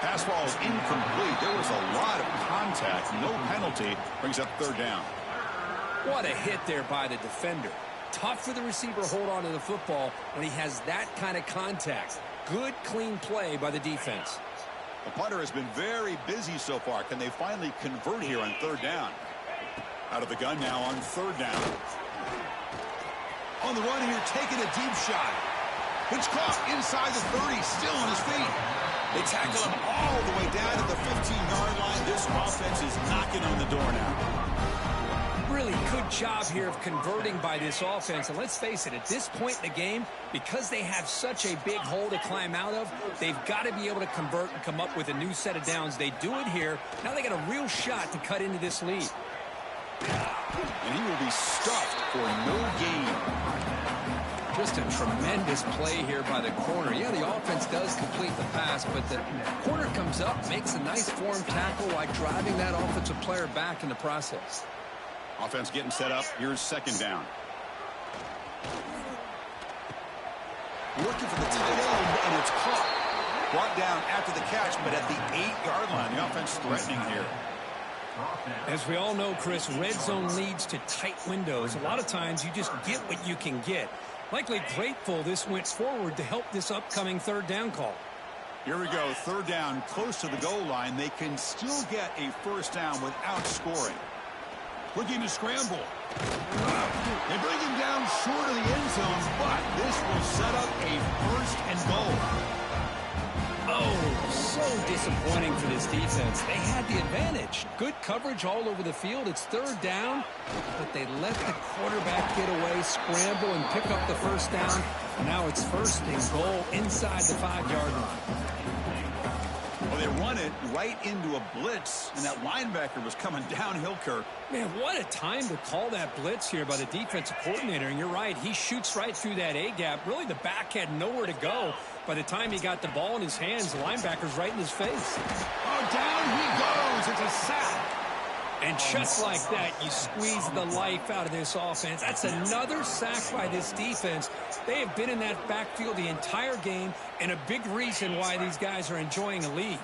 Speaker 2: Pass ball is incomplete. There was a lot of contact. No penalty. Brings up third down.
Speaker 4: What a hit there by the defender. Tough for the receiver to hold on to the football when he has that kind of contact. Good, clean play by the defense.
Speaker 2: The punter has been very busy so far. Can they finally convert here on third down? Out of the gun now on third down. On the run here, taking a deep shot. Pitch caught inside the 30, still on his feet. They tackle him all the way down to the 15-yard line. This offense is knocking on the door now.
Speaker 4: Really good job here of converting by this offense. And let's face it, at this point in the game, because they have such a big hole to climb out of, they've got to be able to convert and come up with a new set of downs. They do it here. Now they got a real shot to cut into this lead.
Speaker 2: And he will be stuffed for no gain.
Speaker 4: Just a tremendous play here by the corner. Yeah, the offense does complete the pass, but the corner comes up, makes a nice form tackle while driving that offensive player back in the process.
Speaker 2: Offense getting set up. Here's second down. Looking for the tight end, and it's caught. Brought down after the catch, but at the 8-yard line. The offense threatening here.
Speaker 4: As we all know, Chris, red zone leads to tight windows. A lot of times you just get what you can get. Likely grateful this went forward to help this upcoming third down call.
Speaker 2: Here we go. Third down, close to the goal line. They can still get a first down without scoring. Looking to scramble. They bring him down short of the end zone, but this will set up a first and goal.
Speaker 4: Oh, so disappointing for this defense. They had the advantage. Good coverage all over the field. It's third down, but they let the quarterback get away, scramble, and pick up the first down. Now it's first and goal inside the 5-yard line.
Speaker 2: Well, they run it right into a blitz, and that linebacker was coming downhill, Kirk.
Speaker 4: Man, what a time to call that blitz here by the defensive coordinator. And you're right, he shoots right through that A-gap. Really, the back had nowhere to go. By the time he got the ball in his hands, the linebacker's right in his face.
Speaker 2: Oh, down he goes. It's a sack.
Speaker 4: And just like that, you squeeze the life out of this offense. That's another sack by this defense. They have been in that backfield the entire game, and a big reason why these guys are enjoying a lead.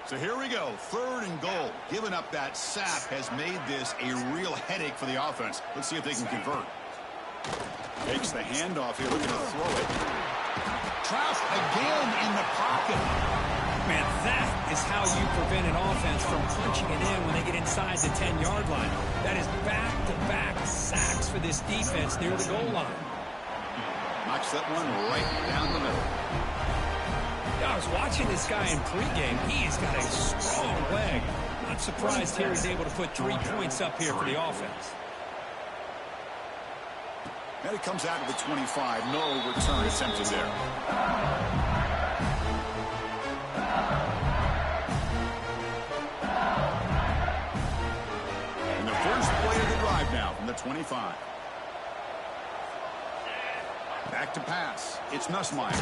Speaker 2: So here we go, 3rd and goal. Giving up that sack has made this a real headache for the offense. Let's see if they can convert. Takes the handoff here, looking to throw it. Trask again in the pocket.
Speaker 4: Man, that is how you prevent an offense from punching it in when they get inside the 10-yard line. That is back-to-back sacks for this defense near the goal line.
Speaker 2: Knocks that one right down the middle.
Speaker 4: I was watching this guy in pregame. He's got a strong leg. Not surprised here he's able to put 3 points up here for the offense.
Speaker 2: And it comes out to the 25. No return attempted there. And the first play of the drive now from the 25. Back to pass. It's Nussmeier.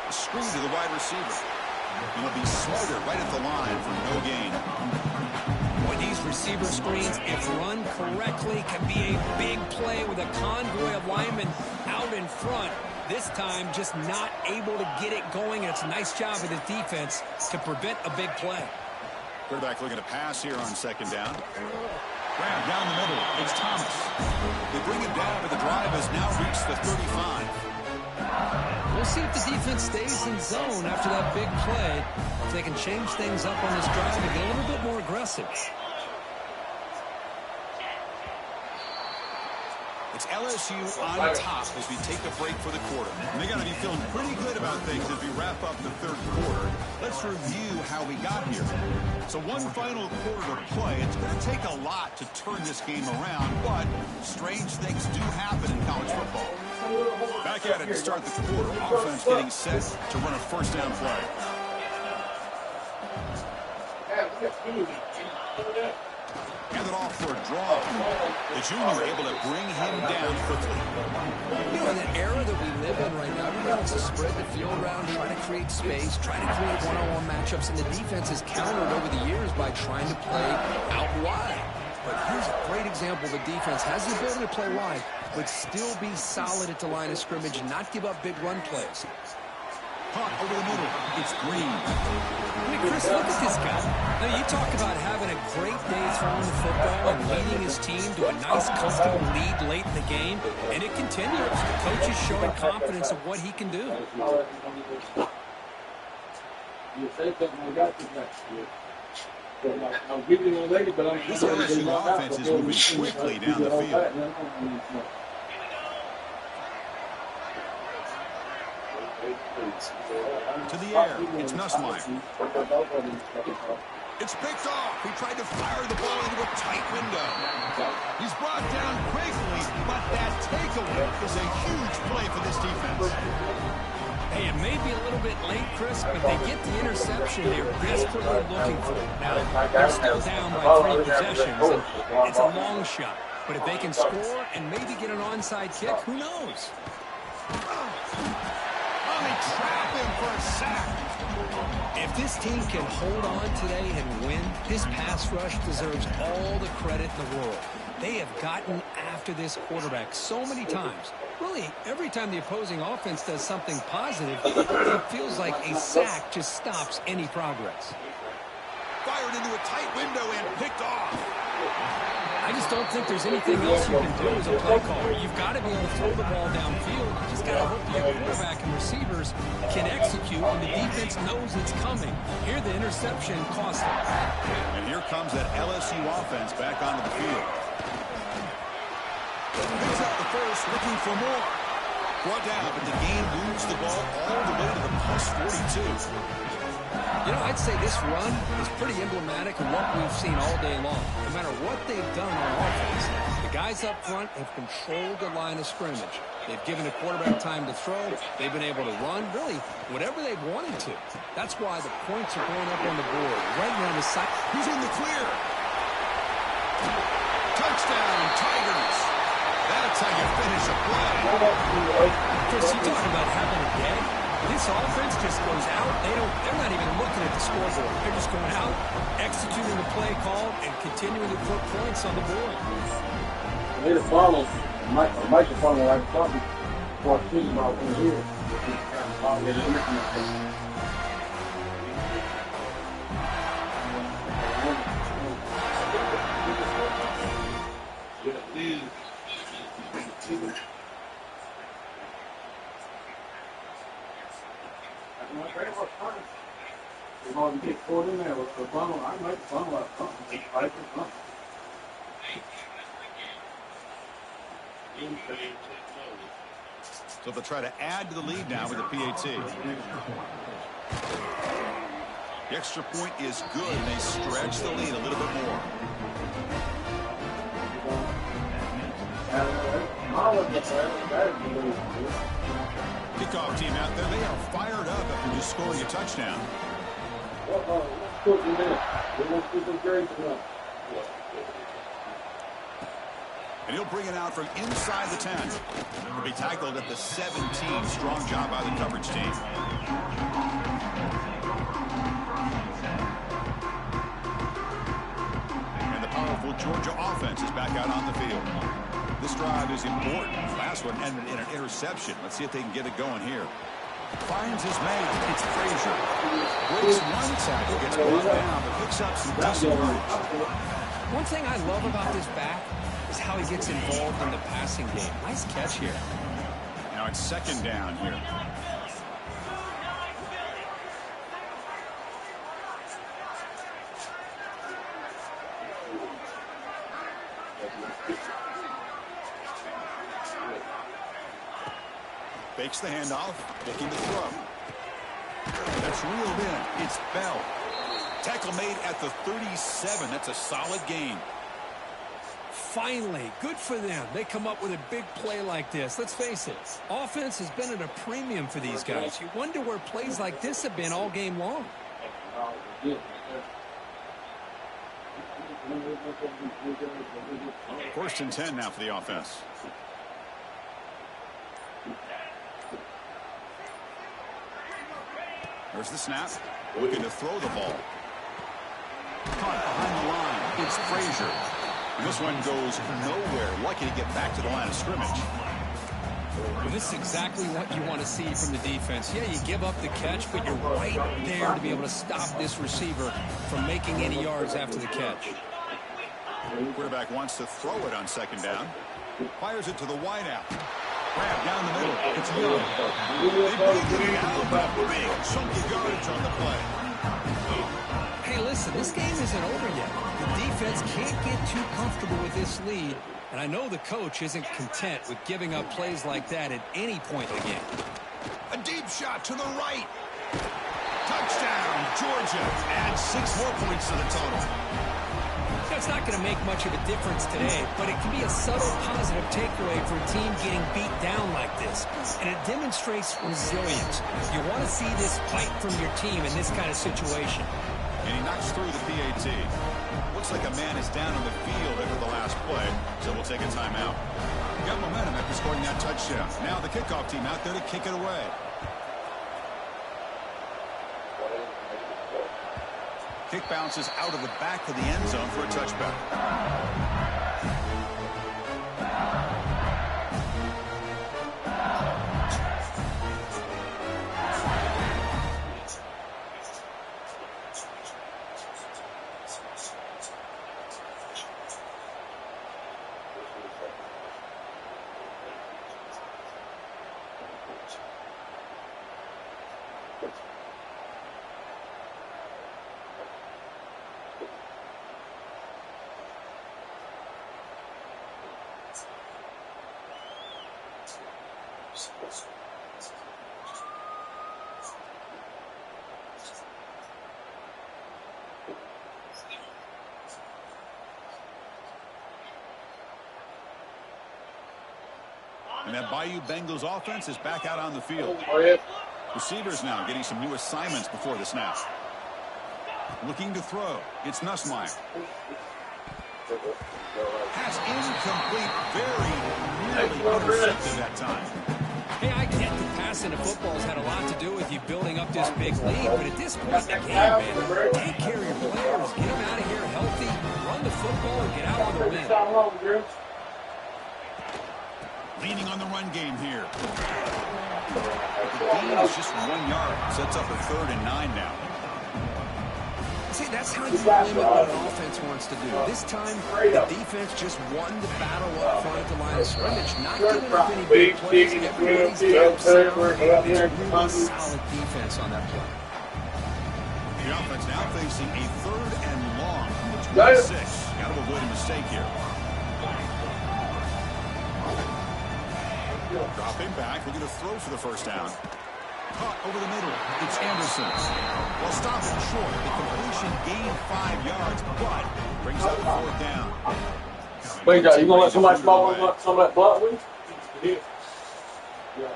Speaker 2: A screen to the wide receiver. And he'll be smarter right at the line for no gain.
Speaker 4: Boy, these receiver screens, if run correctly, can be a big play with a convoy of linemen out in front. This time, just not able to get it going. And it's a nice job of the defense to prevent a big play.
Speaker 2: Quarterback looking to pass here on 2nd down. Grab down the middle. It's Thomas. They bring him down, but the drive has now reached the 35.
Speaker 4: We'll see if the defense stays in zone after that big play. If they can change things up on this drive and get a little bit more aggressive.
Speaker 2: It's LSU on top as we take a break for the quarter. And they got to be feeling pretty good about things as we wrap up the 3rd quarter. Let's review how we got here. So one final quarter to play. It's going to take a lot to turn this game around, but strange things do happen in college football. Back at it to start the quarter. Offense getting set to run a 1st down play. Hand it off for a draw. The junior able to bring him down quickly.
Speaker 4: You know, in the era that we live in right now, everybody wants to spread the field around, try to create space, try to create one-on-one matchups, and the defense has countered over the years by trying to play out wide. But here's a great example. The defense has the ability to play wide, but still be solid at the line of scrimmage and not give up big run plays.
Speaker 2: Hot over the middle. It's Green.
Speaker 4: I mean, Chris, look at this guy. Now, you talk about having a great day throwing the football and leading his team to a nice, comfortable lead late in the game, and it continues. The coach is showing confidence of what he can do.
Speaker 2: This LSU offense is moving quickly down the field. To the air, it's Nussmeier. It's picked off. He tried to fire the ball into a tight window. He's brought down quickly, but that takeaway is a huge play for this defense.
Speaker 4: Hey, it may be a little bit late, Chris, but they get the interception they're desperately looking for. Now, they're still down by 3 possessions, and it's a long shot. But if they can score and maybe get an onside kick, who knows?
Speaker 2: They trap him for a sack.
Speaker 4: If this team can hold on today and win, this pass rush deserves all the credit in the world. They have gotten after this quarterback so many times. Really, every time the opposing offense does something positive, it feels like a sack just stops any progress.
Speaker 2: Fired into a tight window and picked off.
Speaker 4: I just don't think there's anything else you can do as a play caller. You've got to be able to throw the ball downfield. You just got to hope your quarterback and receivers can execute, and the defense knows it's coming. Here, the interception cost them.
Speaker 2: And here comes that LSU offense back onto the field. Picks up the first, looking for more. Brought down, but the game moves the ball all the way to the +42.
Speaker 4: You know, I'd say this run is pretty emblematic of what we've seen all day long. No matter what they've done on offense, the guys up front have controlled the line of scrimmage. They've given the quarterback time to throw. They've been able to run, really, whatever they've wanted to. That's why the points are going up on the board. Right around the side.
Speaker 2: He's in the clear. Touchdown, Tigers. That's how you finish a play.
Speaker 4: Chris, you talk about having a day. This offense just goes out. They're not even looking at the scoreboard. They're just going out, executing the play call, and continuing to put points on the board.
Speaker 5: They just follow. Mike is following like probably 14 about 1 year. Well, you get caught in there with the funnel. I might funnel up something. Right or something.
Speaker 2: So they'll try to add to the lead now with the PAT. The extra point is good, and they stretch the lead a little bit more. Kickoff team out there, they are fired up after just scoring a touchdown. And he'll bring it out from inside the 10. He'll be tackled at the 17. Strong job by the coverage team. And the powerful Georgia offense is back out on the field. This drive is important. Last one ended in an interception. Let's see if they can get it going here. Finds his man. It's Frazier. Breaks one tackle, gets brought down, but picks up some decent yardage.
Speaker 4: One thing I love about this back is how he gets involved in the passing game. Nice catch here.
Speaker 2: Now it's second down here. Fakes the handoff, looking to throw. That's reeled in. It's Bell. Tackle made at the 37. That's a solid gain.
Speaker 4: Finally, good for them. They come up with a big play like this. Let's face it, offense has been at a premium for these guys. You wonder where plays like this have been all game long.
Speaker 2: First and 10 now for the offense. There's the snap. Looking to throw the ball. Caught behind the line. It's Frazier. And this one goes nowhere. Lucky to get back to the line of scrimmage.
Speaker 4: Well, this is exactly what you want to see from the defense. Yeah, you give up the catch, but you're right there to be able to stop this receiver from making any yards after the catch.
Speaker 2: Quarterback wants to throw it on second down. Fires it to the wideout. Grab down the middle. It's Young. They break it out. Big chunky yardage on the play.
Speaker 4: Hey, listen, this game isn't over yet. The defense can't get too comfortable with this lead, and I know the coach isn't content with giving up plays like that at any point in the game.
Speaker 2: A deep shot to the right. Touchdown, Georgia. Adds 6 more points to the total.
Speaker 4: It's not going to make much of a difference today, but it can be a subtle positive takeaway for a team getting beat down like this. And it demonstrates resilience. You want to see this fight from your team in this kind of situation.
Speaker 2: And he knocks through the PAT. Looks like a man is down on the field after the last play, so we'll take a timeout. Got momentum after scoring that touchdown. Now the kickoff team out there to kick it away. Kick bounces out of the back of the end zone for a touchback. And that Bayou Bengals offense is back out on the field. Receivers now getting some new assignments before the snap. Looking to throw. It's Nussmeier. Pass incomplete. Very nearly intercepted that time.
Speaker 4: Hey, I get the passing of football has had a lot to do with you building up this big lead, but at this point in the game, man, take care of your players. Get them out of here healthy, run the football, and get out with a win.
Speaker 2: Leaning on the run game here. The gain is just 1 yard. Sets up a 3rd and 9 now.
Speaker 4: See, that's how you limit what an offense wants to do. This time, the defense just won the battle up front at the line of scrimmage. Not giving up any big plays. Everybody's got sound. It's really solid defense on that play.
Speaker 2: The offense now facing a 3rd and long from the 26. Got to avoid a mistake here. Dropping back, looking to throw for the first down. Caught over the middle. It's Anderson. Well, stopping short. The completion gained 5 yards, but brings up 4th down.
Speaker 5: Wait, you gonna let somebody small some of that blood with you? Yeah.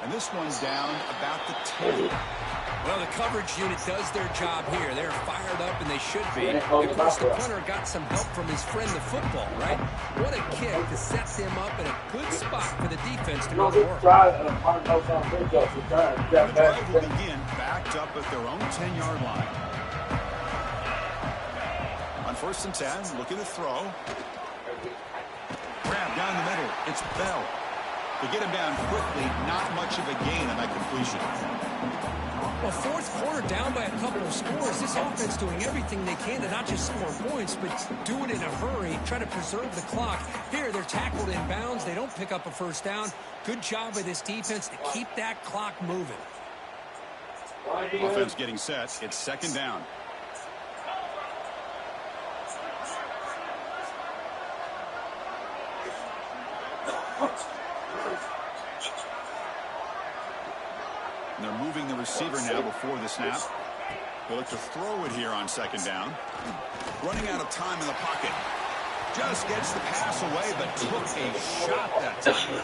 Speaker 2: And this one's down about the 10.
Speaker 4: Well, the coverage unit does their job here. They're fired up, and they should be. Of course, the punter got some help from his friend, the football, right? What a kick to set them up in a good spot for the defense to go to work.
Speaker 2: The drive will begin backed up at their own 10-yard line. On 1st and 10, looking to throw. Grab down the middle. It's Bell. To get him down quickly, not much of a gain on that completion.
Speaker 4: Well, 4th quarter down by a couple of scores. This offense doing everything they can to not just score points, but do it in a hurry, try to preserve the clock. Here, they're tackled in bounds. They don't pick up a first down. Good job by this defense to keep that clock moving.
Speaker 2: Offense getting set. It's 2nd down. And they're moving the receiver now before the snap. They'll look to throw it here on 2nd down. Running out of time in the pocket. Just gets the pass away, but took a shot that time.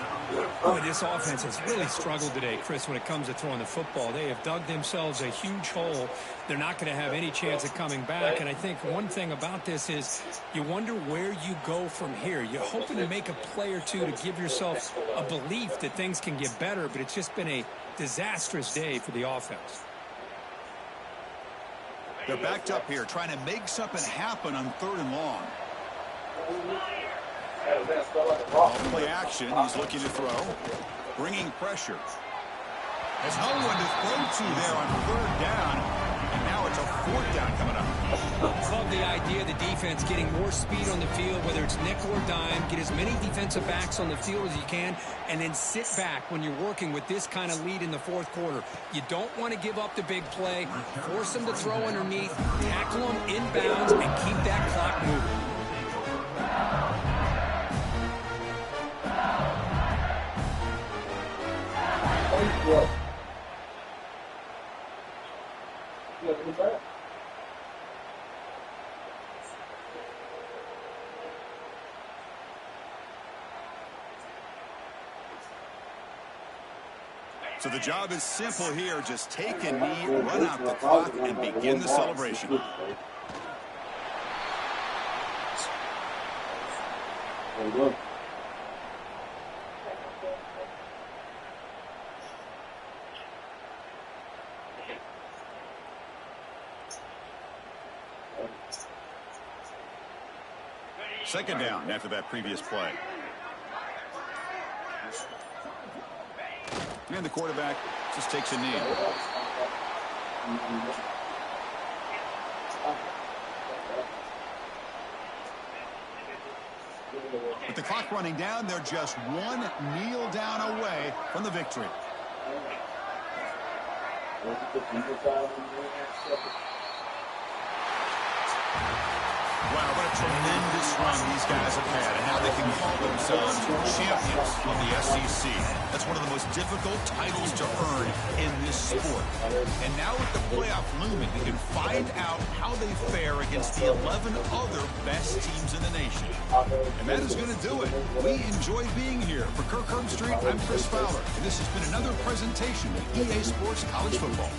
Speaker 4: Boy, this offense has really struggled today, Chris, when it comes to throwing the football. They have dug themselves a huge hole. They're not going to have any chance of coming back. And I think one thing about this is you wonder where you go from here. You're hoping to make a play or two to give yourself a belief that things can get better, but it's just been a disastrous day for the offense.
Speaker 2: They're backed up here, trying to make something happen on 3rd and long. Ball play action. He's looking to throw. Bringing pressure. There's no one to throw to there on 3rd down. And now it's a 4th down coming up.
Speaker 4: Love the idea of the defense getting more speed on the field, whether it's nickel or dime. Get as many defensive backs on the field as you can, and then sit back when you're working with this kind of lead in the 4th quarter. You don't want to give up the big play. Force them to throw underneath, tackle them inbounds, and keep that clock moving.
Speaker 2: So the job is simple here. Just take a knee, run out the clock, and begin the celebration. Second down after that previous play. And the quarterback just takes a knee. With the clock running down, they're just one kneel down away from the victory. Wow, what a tremendous run these guys have had, and now they can call themselves champions of the SEC. That's one of the most difficult titles to earn in this sport. And now with the playoff looming, they can find out how they fare against the 11 other best teams in the nation. And that is going to do it. We enjoy being here. For Kirk Herbstreit, I'm Chris Fowler, and this has been another presentation of EA Sports College Football.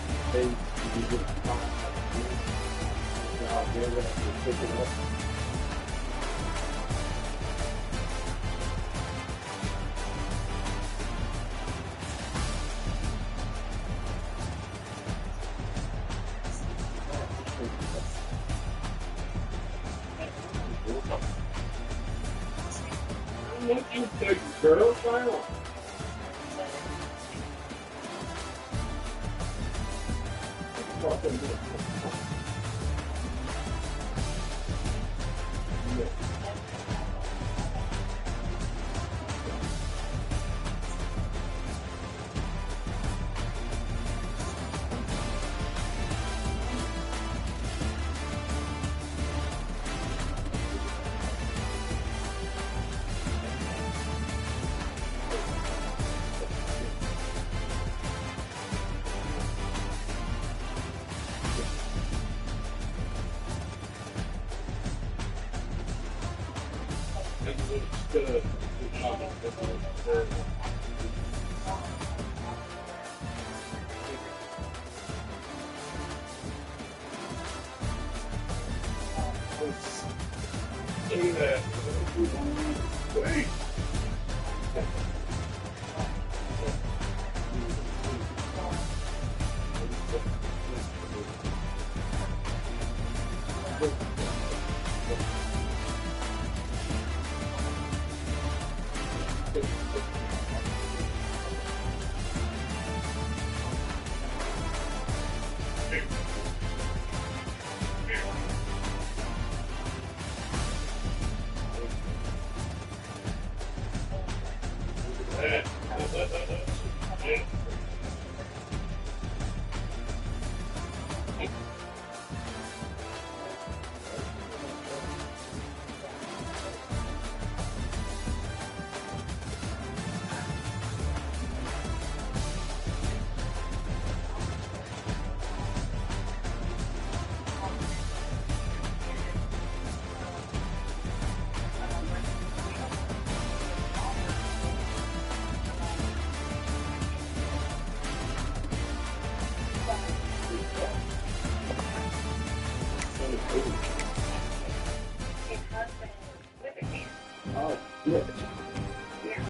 Speaker 5: Oh, yeah.